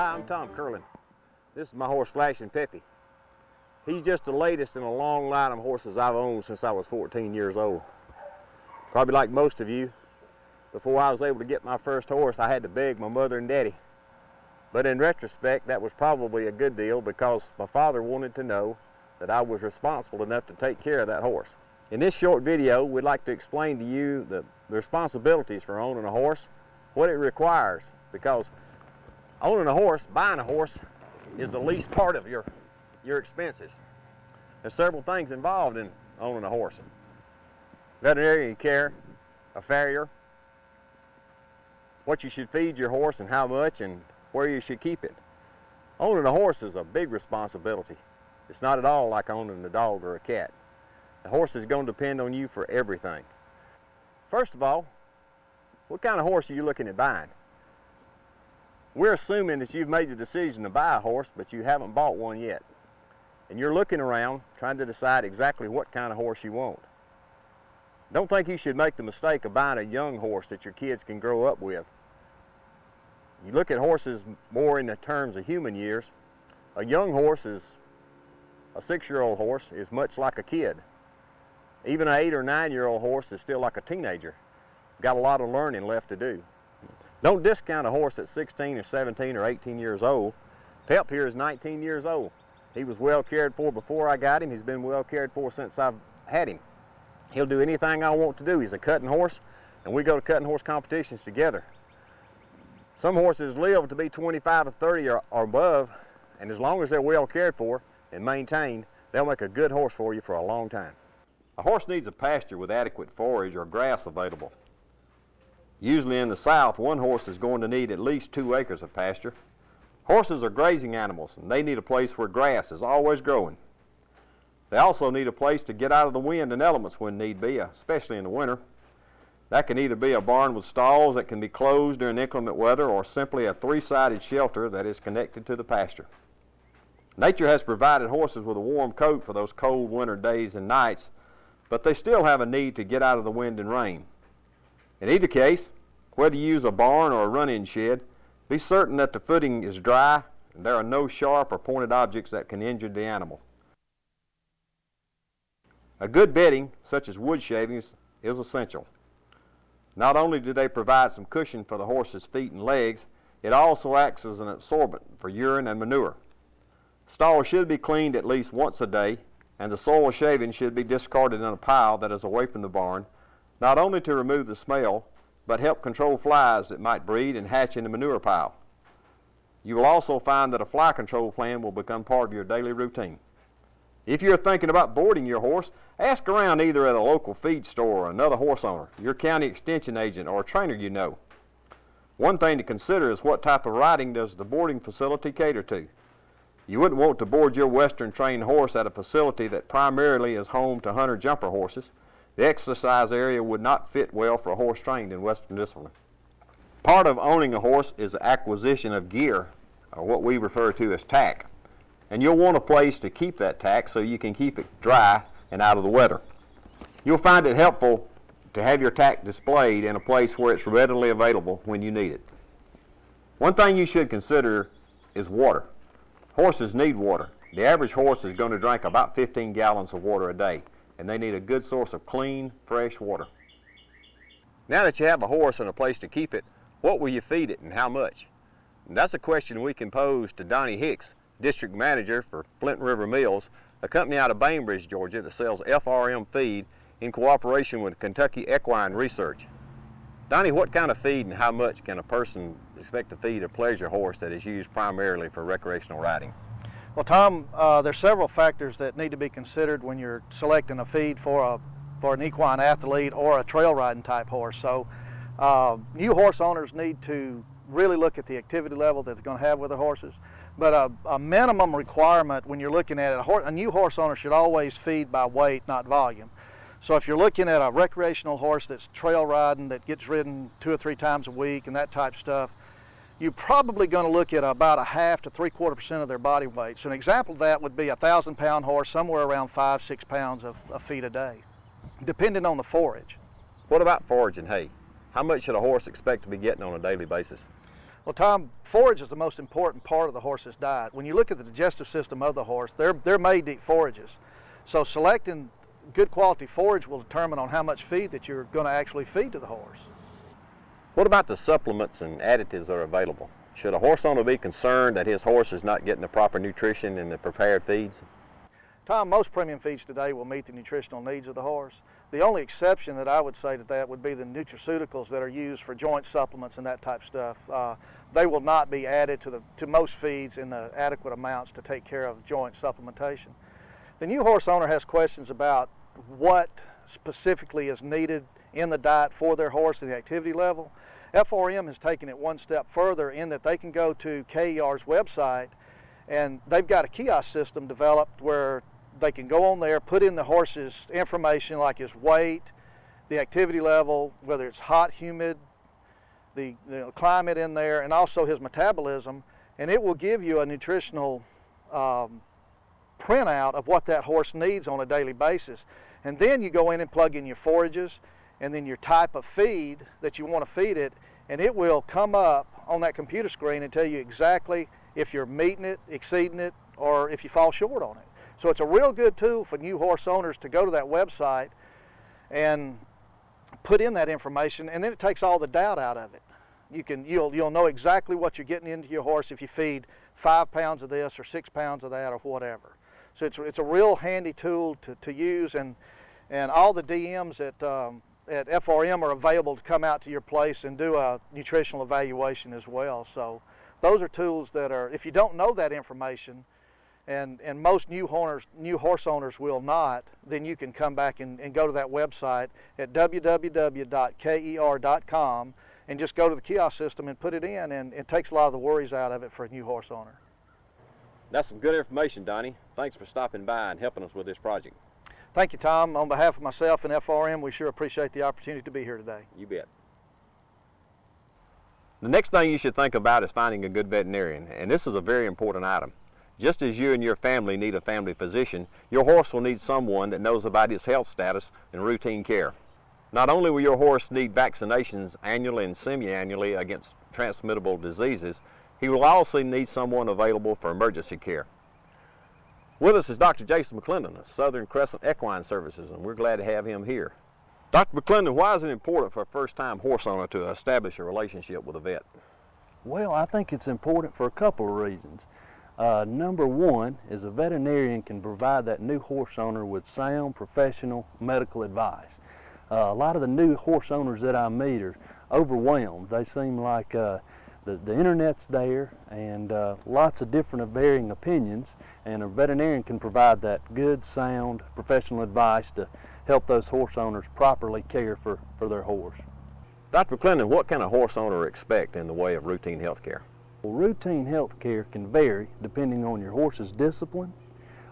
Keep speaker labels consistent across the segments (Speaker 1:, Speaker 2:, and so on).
Speaker 1: Hi, I'm Tom Curlin. This is my horse, Flashing Peppy. He's just the latest in a long line of horses I've owned since I was 14 years old. Probably like most of you, before I was able to get my first horse, I had to beg my mother and daddy. But in retrospect, that was probably a good deal because my father wanted to know that I was responsible enough to take care of that horse. In this short video, we'd like to explain to you the responsibilities for owning a horse, what it requires, because owning a horse, buying a horse, is the least part of your expenses. There's several things involved in owning a horse. Veterinary care, a farrier, what you should feed your horse and how much, and where you should keep it. Owning a horse is a big responsibility. It's not at all like owning a dog or a cat. The horse is going to depend on you for everything. First of all, what kind of horse are you looking at buying? We're assuming that you've made the decision to buy a horse, but you haven't bought one yet. And you're looking around trying to decide exactly what kind of horse you want. Don't think you should make the mistake of buying a young horse that your kids can grow up with. You look at horses more in the terms of human years. A young horse is, a 6-year-old horse is much like a kid. Even an 8 or 9-year-old horse is still like a teenager. Got a lot of learning left to do. Don't discount a horse at 16 or 17 or 18 years old. Pep here is 19 years old. He was well cared for before I got him. He's been well cared for since I've had him. He'll do anything I want to do. He's a cutting horse, and we go to cutting horse competitions together. Some horses live to be 25 or 30 or above, and as long as they're well cared for and maintained, they'll make a good horse for you for a long time. A horse needs a pasture with adequate forage or grass available. Usually in the South, one horse is going to need at least 2 acres of pasture. Horses are grazing animals, and they need a place where grass is always growing. They also need a place to get out of the wind and elements when need be, especially in the winter. That can either be a barn with stalls that can be closed during inclement weather, or simply a 3-sided shelter that is connected to the pasture. Nature has provided horses with a warm coat for those cold winter days and nights, but they still have a need to get out of the wind and rain. In either case, whether you use a barn or a run-in shed, be certain that the footing is dry and there are no sharp or pointed objects that can injure the animal. A good bedding, such as wood shavings, is essential. Not only do they provide some cushion for the horse's feet and legs, it also acts as an absorbent for urine and manure. Stalls should be cleaned at least once a day, and the soil shavings should be discarded in a pile that is away from the barn, not only to remove the smell, but help control flies that might breed and hatch in the manure pile. You will also find that a fly control plan will become part of your daily routine. If you're thinking about boarding your horse, ask around either at a local feed store or another horse owner, your county extension agent, or a trainer you know. One thing to consider is what type of riding does the boarding facility cater to. You wouldn't want to board your Western trained horse at a facility that primarily is home to hunter jumper horses. The exercise area would not fit well for a horse trained in Western discipline. Part of owning a horse is the acquisition of gear, or what we refer to as tack. And you'll want a place to keep that tack so you can keep it dry and out of the weather. You'll find it helpful to have your tack displayed in a place where it's readily available when you need it. One thing you should consider is water. Horses need water. The average horse is going to drink about 15 gallons of water a day, and they need a good source of clean, fresh water. Now that you have a horse and a place to keep it, what will you feed it and how much? And that's a question we can pose to Donnie Hicks, District Manager for Flint River Mills, a company out of Bainbridge, Georgia that sells FRM feed in cooperation with Kentucky Equine Research. Donnie, what kind of feed and how much can a person expect to feed a pleasure horse that is used primarily for recreational riding?
Speaker 2: Well, Tom, there's several factors that need to be considered when you're selecting a feed for an equine athlete or a trail riding type horse. So new horse owners need to really look at the activity level that they're going to have with their horses. But a minimum requirement when you're looking at it, a new horse owner should always feed by weight, not volume. So if you're looking at a recreational horse that's trail riding, that gets ridden 2 or 3 times a week and that type of stuff, you're probably going to look at about a 1/2 to 3/4% of their body weight. So an example of that would be a 1,000-pound horse, somewhere around 5-6 pounds of feed a day, depending on the forage.
Speaker 1: What about forage and hay? How much should a horse expect to be getting on a daily basis?
Speaker 2: Well, Tom, forage is the most important part of the horse's diet. When you look at the digestive system of the horse, they're made to eat forages. So selecting good quality forage will determine on how much feed that you're going to actually feed to the horse.
Speaker 1: What about the supplements and additives that are available? Should a horse owner be concerned that his horse is not getting the proper nutrition in the prepared feeds?
Speaker 2: Tom, most premium feeds today will meet the nutritional needs of the horse. The only exception that I would say to that would be the nutraceuticals that are used for joint supplements and that type of stuff. They will not be added to most feeds in the adequate amounts to take care of joint supplementation. The new horse owner has questions about what specifically is needed in the diet for their horse and the activity level. FRM has taken it one step further in that they can go to KER's website, and they've got a kiosk system developed where they can go on there, put in the horse's information like his weight, the activity level, whether it's hot, humid, the climate in there, and also his metabolism, and it will give you a nutritional printout of what that horse needs on a daily basis. And then you go in and plug in your forages and then your type of feed that you want to feed it, and it will come up on that computer screen and tell you exactly if you're meeting it, exceeding it, or if you fall short on it. So it's a real good tool for new horse owners to go to that website and put in that information, and then it takes all the doubt out of it. You'll know exactly what you're getting into your horse if you feed 5 pounds of this or 6 pounds of that or whatever. So it's a real handy tool to use, and all the DMs at FRM are available to come out to your place and do a nutritional evaluation as well. So those are tools that are, if you don't know that information, and most new horse owners will not, then you can come back and go to that website at www.ker.com and just go to the kiosk system and put it in, and it takes a lot of the worries out of it for a new horse owner.
Speaker 1: That's some good information, Donnie. Thanks for stopping by and helping us with this project.
Speaker 2: Thank you, Tom. On behalf of myself and FRM, we sure appreciate the opportunity to be here today.
Speaker 1: You bet. The next thing you should think about is finding a good veterinarian, and this is a very important item. Just as you and your family need a family physician, your horse will need someone that knows about his health status and routine care. Not only will your horse need vaccinations annually and semi-annually against transmittable diseases, he will also need someone available for emergency care. With us is Dr. Jason McClendon of Southern Crescent Equine Services, and we're glad to have him here. Dr. McClendon, why is it important for a first-time horse owner to establish a relationship with a vet?
Speaker 3: Well, I think it's important for a couple of reasons. Number one is a veterinarian can provide that new horse owner with sound professional medical advice. A lot of the new horse owners that I meet are overwhelmed. They seem like the internet's there, and lots of different varying opinions, and a veterinarian can provide that good, sound, professional advice to help those horse owners properly care for their horse.
Speaker 1: Dr. McClendon, what can a horse owner expect in the way of routine health care?
Speaker 3: Well, routine health care can vary depending on your horse's discipline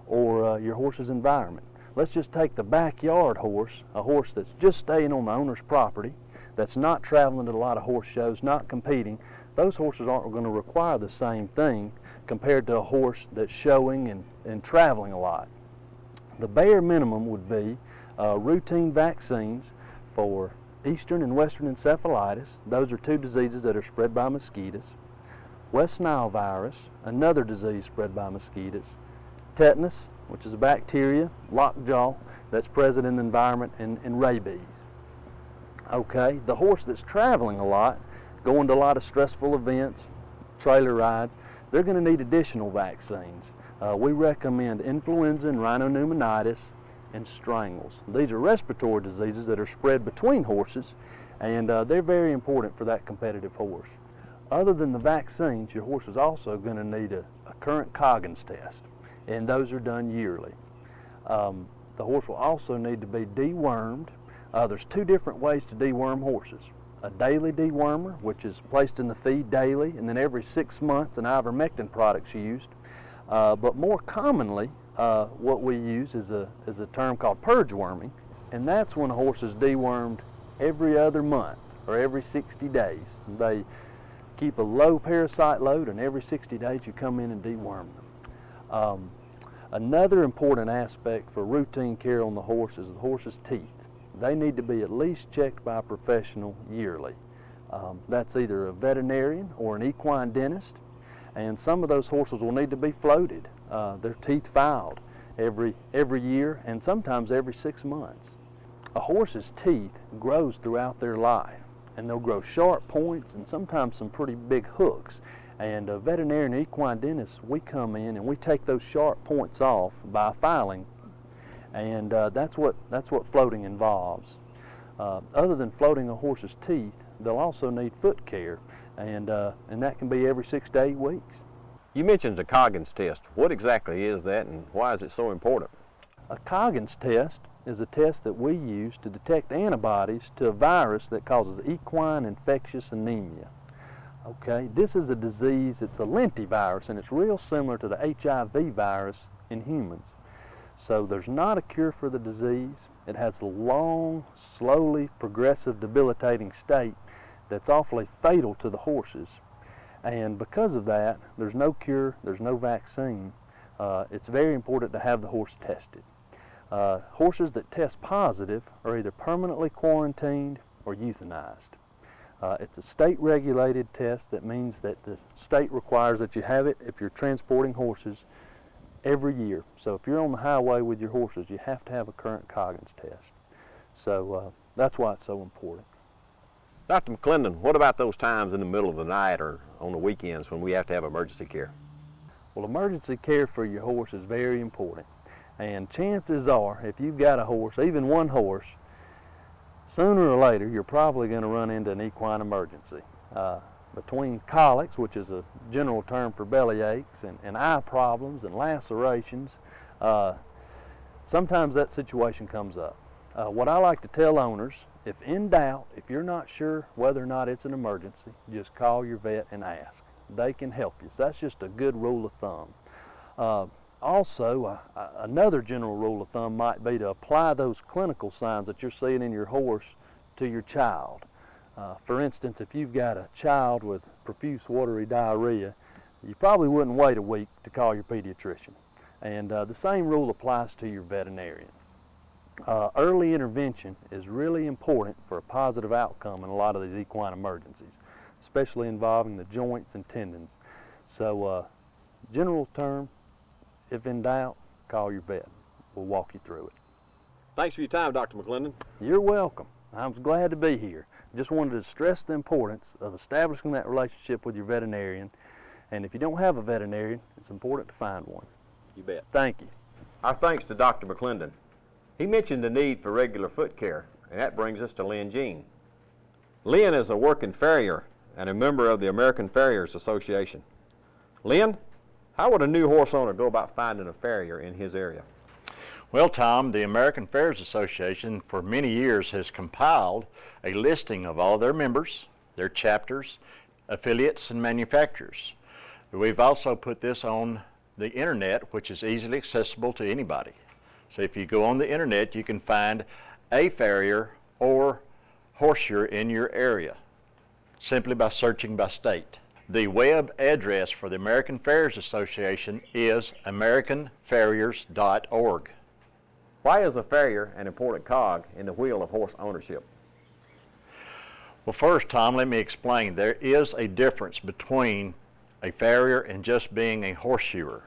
Speaker 3: or your horse's environment. Let's just take the backyard horse, a horse that's just staying on the owner's property, that's not traveling to a lot of horse shows, not competing. Those horses aren't going to require the same thing compared to a horse that's showing and traveling a lot. The bare minimum would be routine vaccines for Eastern and Western encephalitis. Those are 2 diseases that are spread by mosquitoes. West Nile virus, another disease spread by mosquitoes. Tetanus, which is a bacteria, lockjaw, that's present in the environment, and rabies. Okay, the horse that's traveling a lot, going to a lot of stressful events, trailer rides, they're going to need additional vaccines. We recommend influenza and rhinopneumonitis and strangles. These are respiratory diseases that are spread between horses, and they're very important for that competitive horse. Other than the vaccines, your horse is also going to need a current Coggins test, and those are done yearly. The horse will also need to be dewormed. There's 2 different ways to deworm horses. A daily dewormer, which is placed in the feed daily, and then every 6 months an ivermectin product's used. But more commonly, what we use is a term called purge worming, and that's when a horse is dewormed every other month or every 60 days. They keep a low parasite load, and every 60 days you come in and deworm them. Another important aspect for routine care on the horse is the horse's teeth. They need to be at least checked by a professional yearly. That's either a veterinarian or an equine dentist, and some of those horses will need to be floated, their teeth filed every year and sometimes every 6 months. A horse's teeth grows throughout their life, and they'll grow sharp points and sometimes some pretty big hooks. And a veterinarian and equine dentist, we come in and we take those sharp points off by filing, and that's what floating involves. Other than floating a horse's teeth, they'll also need foot care, and that can be every 6 to 8 weeks.
Speaker 1: You mentioned the Coggins test. What exactly is that, and why is it so important?
Speaker 3: A Coggins test is a test that we use to detect antibodies to a virus that causes equine infectious anemia. Okay, this is a disease, it's a lentivirus, and it's real similar to the HIV virus in humans. So there's not a cure for the disease. It has a long, slowly progressive, debilitating state that's awfully fatal to the horses. And because of that, there's no cure, there's no vaccine. It's very important to have the horse tested. Horses that test positive are either permanently quarantined or euthanized. It's a state-regulated test. That means that the state requires that you have it if you're transporting horses every year. So if you're on the highway with your horses, you have to have a current Coggins test. So that's why it's so important.
Speaker 1: Dr. McClendon, what about those times in the middle of the night or on the weekends when we have to have emergency care?
Speaker 3: Well, emergency care for your horse is very important. And chances are, if you've got a horse, even one horse, sooner or later you're probably going to run into an equine emergency. Between colics, which is a general term for belly aches, and eye problems and lacerations, sometimes that situation comes up. What I like to tell owners, if in doubt, if you're not sure whether or not it's an emergency, just call your vet and ask. They can help you. So that's just a good rule of thumb. Also, another general rule of thumb might be to apply those clinical signs that you're seeing in your horse to your child. For instance, if you've got a child with profuse watery diarrhea, you probably wouldn't wait a week to call your pediatrician. And the same rule applies to your veterinarian. Early intervention is really important for a positive outcome in a lot of these equine emergencies, especially involving the joints and tendons. So, general term, if in doubt, call your vet. We'll walk you through it.
Speaker 1: Thanks for your time, Dr. McClendon.
Speaker 3: You're welcome. I'm glad to be here. Just wanted to stress the importance of establishing that relationship with your veterinarian. And if you don't have a veterinarian, it's important to find one.
Speaker 1: You bet.
Speaker 3: Thank you.
Speaker 1: Our thanks to Dr. McClendon. He mentioned the need for regular foot care, and that brings us to Lynn Jean. Lynn is a working farrier and a member of the American Farriers Association. Lynn, how would a new horse owner go about finding a farrier in his area?
Speaker 4: Well, Tom, the American Farriers Association for many years has compiled a listing of all their members, their chapters, affiliates, and manufacturers. We've also put this on the internet, which is easily accessible to anybody. So if you go on the internet, you can find a farrier or horseshoer in your area simply by searching by state. The web address for the American Farriers Association is americanfarriers.org.
Speaker 1: Why is a farrier an important cog in the wheel of horse ownership?
Speaker 4: Well, first, Tom, let me explain. There is a difference between a farrier and just being a horseshoer.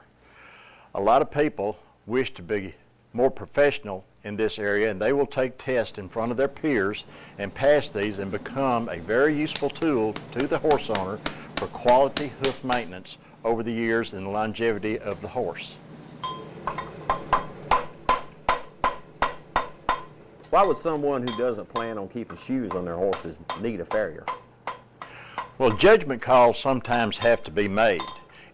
Speaker 4: A lot of people wish to be more professional in this area, and they will take tests in front of their peers and pass these and become a very useful tool to the horse owner for quality hoof maintenance over the years and the longevity of the horse.
Speaker 1: Why would someone who doesn't plan on keeping shoes on their horses need a farrier?
Speaker 4: Well, judgment calls sometimes have to be made.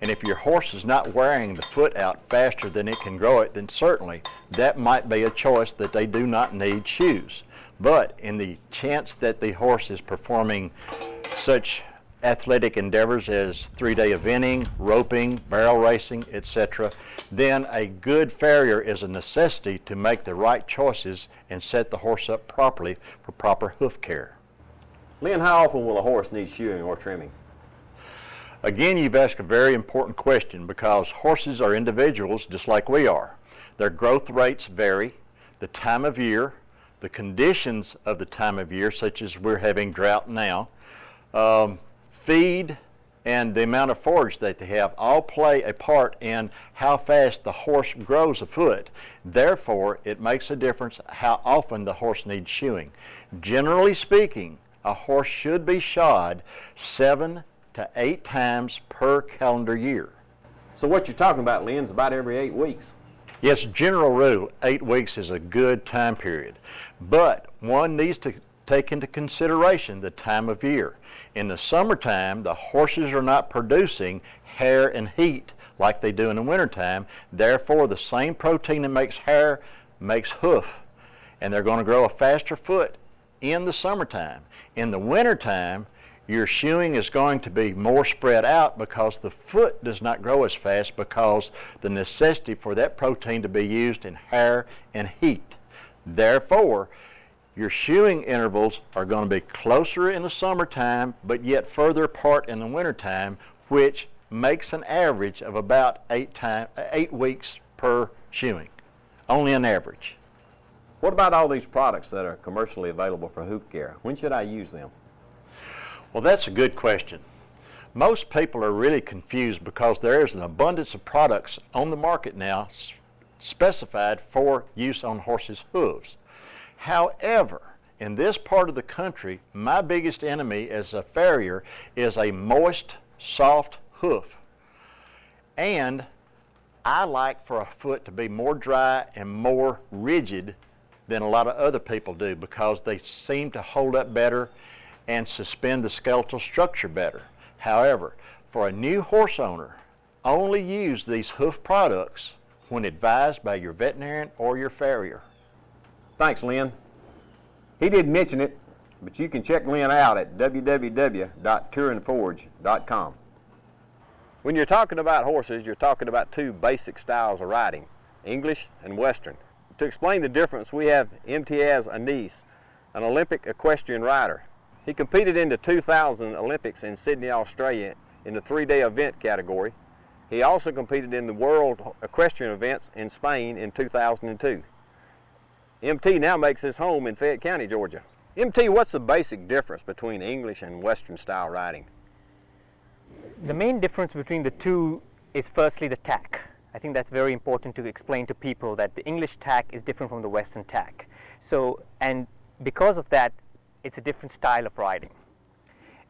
Speaker 4: And if your horse is not wearing the foot out faster than it can grow it, then certainly that might be a choice that they do not need shoes. But in the chance that the horse is performing such athletic endeavors as three-day eventing, roping, barrel racing, etc., then a good farrier is a necessity to make the right choices and set the horse up properly for proper hoof care.
Speaker 1: Lynn, how often will a horse need shoeing or trimming?
Speaker 4: Again, you've asked a very important question because horses are individuals just like we are. Their growth rates vary, the time of year, the conditions of the time of year, such as we're having drought now, feed, and the amount of forage that they have all play a part in how fast the horse grows a foot. Therefore, it makes a difference how often the horse needs shoeing. Generally speaking, a horse should be shod 7 to 8 times per calendar year.
Speaker 1: So what you're talking about, Lynn, is about every 8 weeks.
Speaker 4: Yes, general rule, 8 weeks is a good time period. But one needs to take into consideration the time of year. In the summertime, the horses are not producing hair and heat like they do in the wintertime. Therefore, the same protein that makes hair makes hoof, and they're going to grow a faster foot in the summertime. In the wintertime, your shoeing is going to be more spread out because the foot does not grow as fast because the necessity for that protein to be used in hair and heat. Therefore, your shoeing intervals are going to be closer in the summertime, but yet further apart in the wintertime, which makes an average of about 8 weeks per shoeing, only an average.
Speaker 1: What about all these products that are commercially available for hoof care? When should I use them?
Speaker 4: Well, that's a good question. Most people are really confused because there is an abundance of products on the market now specified for use on horses' hooves. However, in this part of the country, my biggest enemy as a farrier is a moist, soft hoof. And I like for a foot to be more dry and more rigid than a lot of other people do because they seem to hold up better and suspend the skeletal structure better. However, for a new horse owner, only use these hoof products when advised by your veterinarian or your farrier.
Speaker 1: Thanks, Lynn. He didn't mention it, but you can check Lynn out at www.touringforge.com. When you're talking about horses, you're talking about 2 basic styles of riding, English and Western. To explain the difference, we have Imtiaz Anis, an Olympic equestrian rider. He competed in the 2000 Olympics in Sydney, Australia in the 3-day event category. He also competed in the World Equestrian events in Spain in 2002. MT now makes his home in Fayette County, Georgia. MT, what's the basic difference between English and Western style riding?
Speaker 5: The main difference between the two is firstly the tack. I think that's very important to explain to people that the English tack is different from the Western tack. So, and because of that, it's a different style of riding.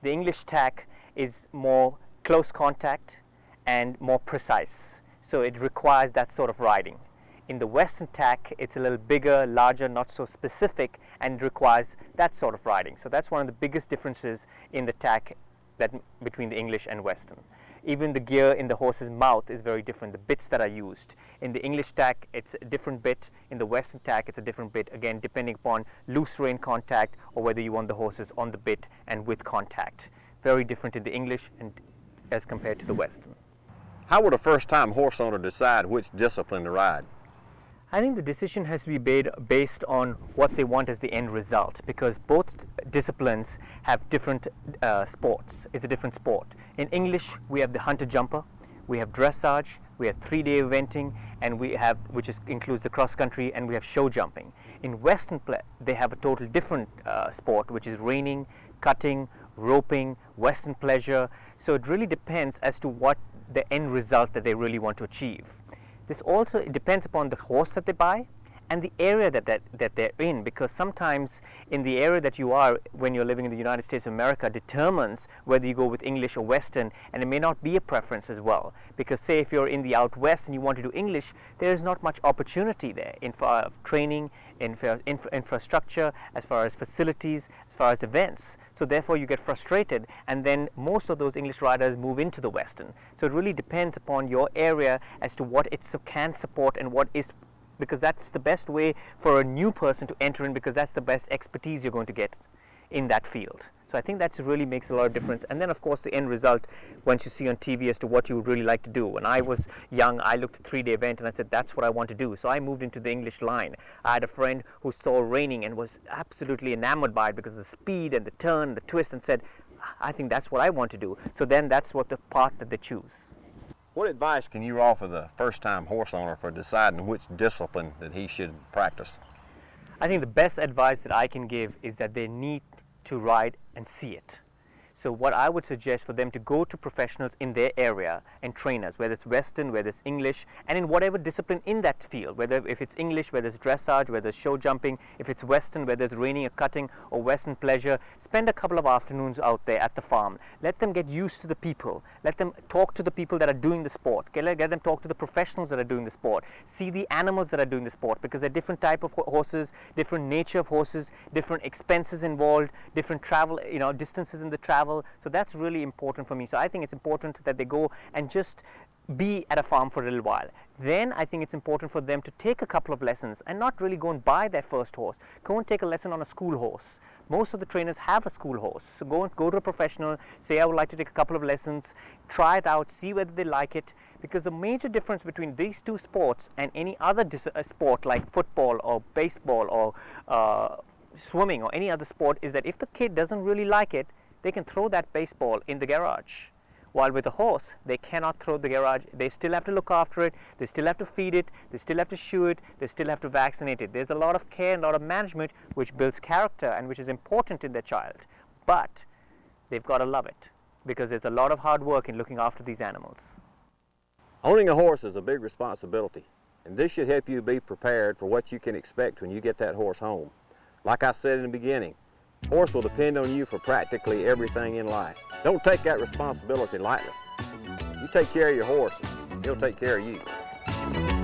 Speaker 5: The English tack is more close contact and more precise. So it requires that sort of riding. In the Western tack, it's a little bigger, larger, not so specific, and requires that sort of riding. So that's one of the biggest differences in the tack between the English and Western. Even the gear in the horse's mouth is very different, the bits that are used. In the English tack, it's a different bit. In the Western tack, it's a different bit, again, depending upon loose rein contact or whether you want the horses on the bit and with contact. Very different in the English and as compared to the Western.
Speaker 1: How would a first-time horse owner decide which discipline to ride?
Speaker 5: I think the decision has to be made based on what they want as the end result, because both disciplines have different sports. It's a different sport. In English, we have the hunter jumper, we have dressage, we have 3-day eventing, and we have, includes the cross country, and we have show jumping. In Western play, they have a total different sport, which is reining, cutting, roping, Western pleasure. So it really depends as to what the end result that they really want to achieve. This also depends upon the horse that they buy and the area that they're in, because sometimes in the area that you are when you're living in the United States of America determines whether you go with English or Western, and it may not be a preference as well, because say if you're in the out west and you want to do English, there is not much opportunity there in far of training, infrastructure, as far as facilities, as far as events. So therefore you get frustrated, and then most of those English riders move into the Western. So it really depends upon your area as to what it can support and what is, because that's the best way for a new person to enter in, because that's the best expertise you're going to get in that field. So I think that really makes a lot of difference. And then of course the end result, once you see on TV as to what you would really like to do. When I was young, I looked at a 3-day event and I said, that's what I want to do. So I moved into the English line. I had a friend who saw reining and was absolutely enamored by it because of the speed and the turn, the twist, and said, I think that's what I want to do. So then that's what the path that they choose.
Speaker 1: What advice can you offer the first-time horse owner for deciding which discipline that he should practice?
Speaker 5: I think the best advice that I can give is that they need to ride and see it. So what I would suggest for them to go to professionals in their area and trainers, whether it's Western, whether it's English, and in whatever discipline in that field, whether if it's English, whether it's dressage, whether it's show jumping, if it's Western, whether it's reining or cutting, or Western pleasure, spend a couple of afternoons out there at the farm. Let them get used to the people. Let them talk to the people that are doing the sport. Get them talk to the professionals that are doing the sport. See the animals that are doing the sport, because they're different type of horses, different nature of horses, different expenses involved, different travel, distances in the travel. So that's really important for me. So I think it's important that they go and just be at a farm for a little while. Then I think it's important for them to take a couple of lessons and not really go and buy their first horse. Go and take a lesson on a school horse. Most of the trainers have a school horse. So go to a professional, say I would like to take a couple of lessons, try it out, see whether they like it. Because the major difference between these two sports and any other sport like football or baseball or swimming or any other sport is that if the kid doesn't really like it, they can throw that baseball in the garage. While with a horse, they cannot throw the garage. They still have to look after it, they still have to feed it, they still have to shoe it, they still have to vaccinate it. There's a lot of care and a lot of management which builds character and which is important in their child. But they've got to love it, because there's a lot of hard work in looking after these animals.
Speaker 1: Owning a horse is a big responsibility, and this should help you be prepared for what you can expect when you get that horse home. Like I said in the beginning, horse will depend on you for practically everything in life. Don't take that responsibility lightly. You take care of your horse, he'll take care of you.